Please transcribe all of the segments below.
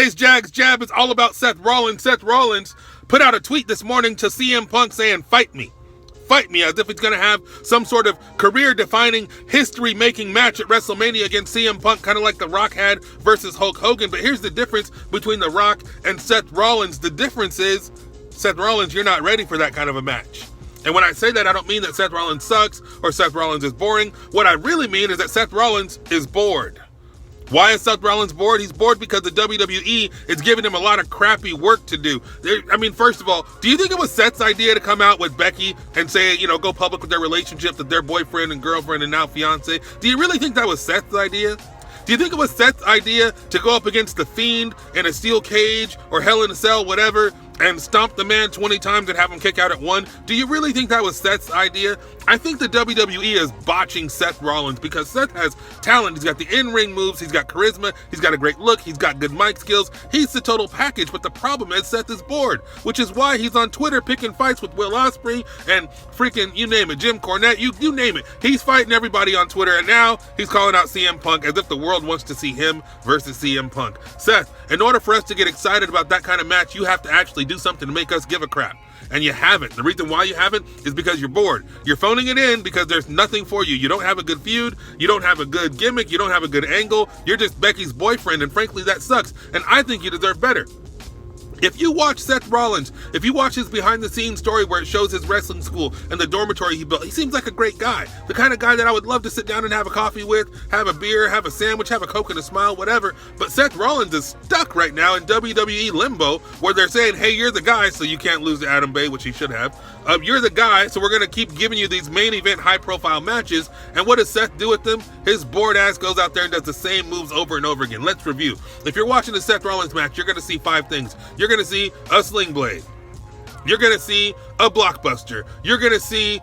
Today's Jags Jab is all about Seth Rollins. Seth Rollins put out a tweet this morning to CM Punk saying, "Fight me. Fight me," as if he's going to have some sort of career-defining, history-making match at WrestleMania against CM Punk, kind of like The Rock had versus Hulk Hogan. But here's the difference between The Rock and Seth Rollins. The difference is, Seth Rollins, you're not ready for that kind of a match. And when I say that, I don't mean that Seth Rollins sucks or Seth Rollins is boring. What I really mean is that Seth Rollins is bored. Why is Seth Rollins bored? He's bored because the WWE is giving him a lot of crappy work to do. First of all, do you think it was Seth's idea to come out with Becky and say, go public with their relationship, that their boyfriend and girlfriend and now fiance? Do you really think that was Seth's idea? Do you think it was Seth's idea to go up against The Fiend in a steel cage or Hell in a Cell, whatever, and stomp the man 20 times and have him kick out at one? Do you really think that was Seth's idea? I think the WWE is botching Seth Rollins because Seth has talent. He's got the in-ring moves, he's got charisma, he's got a great look, he's got good mic skills. He's the total package, but the problem is Seth is bored, which is why he's on Twitter picking fights with Will Ospreay and freaking, you name it, Jim Cornette, you name it. He's fighting everybody on Twitter, and now he's calling out CM Punk as if the world wants to see him versus CM Punk. Seth, in order for us to get excited about that kind of match, you have to actually do something to make us give a crap. And you haven't. The reason why you haven't is because you're bored. You're phoning it in because there's nothing for you. You don't have a good feud. You don't have a good gimmick. You don't have a good angle. You're just Becky's boyfriend, and frankly, that sucks. And I think you deserve better. If you watch Seth Rollins, if you watch his behind-the-scenes story where it shows his wrestling school and the dormitory he built, he seems like a great guy. The kind of guy that I would love to sit down and have a coffee with, have a beer, have a sandwich, have a Coke and a smile, whatever. But Seth Rollins is stuck right now in WWE limbo where they're saying, hey, you're the guy, so you can't lose to Adam Bay, which he should have. You're the guy, so we're going to keep giving you these main event high-profile matches. And what does Seth do with them? His bored ass goes out there and does the same moves over and over again. Let's review. If you're watching the Seth Rollins match, you're going to see 5 things. You're going to see a sling blade. You're going to see a blockbuster. You're going to see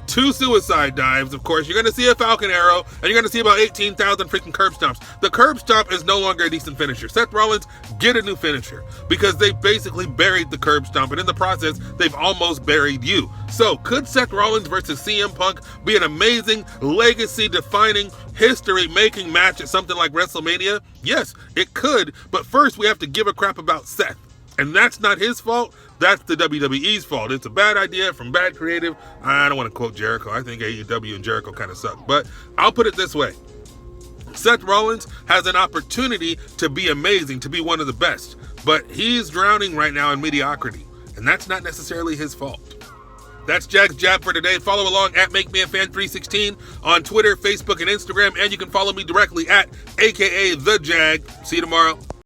2 suicide dives, of course. You're going to see a Falcon Arrow, and you're going to see about 18,000 freaking curb stomps. The curb stomp is no longer a decent finisher. Seth Rollins, get a new finisher, because they basically buried the curb stomp, and in the process, they've almost buried you. So, could Seth Rollins versus CM Punk be an amazing, legacy-defining, history-making match at something like WrestleMania? Yes, it could, but first we have to give a crap about Seth. And that's not his fault. That's the WWE's fault. It's a bad idea from bad creative. I don't want to quote Jericho. I think AEW and Jericho kind of suck. But I'll put it this way. Seth Rollins has an opportunity to be amazing, to be one of the best. But he's drowning right now in mediocrity. And that's not necessarily his fault. That's Jags Jab for today. Follow along at MakeMeAFan316 on Twitter, Facebook, and Instagram. And you can follow me directly at AKA The Jag. See you tomorrow.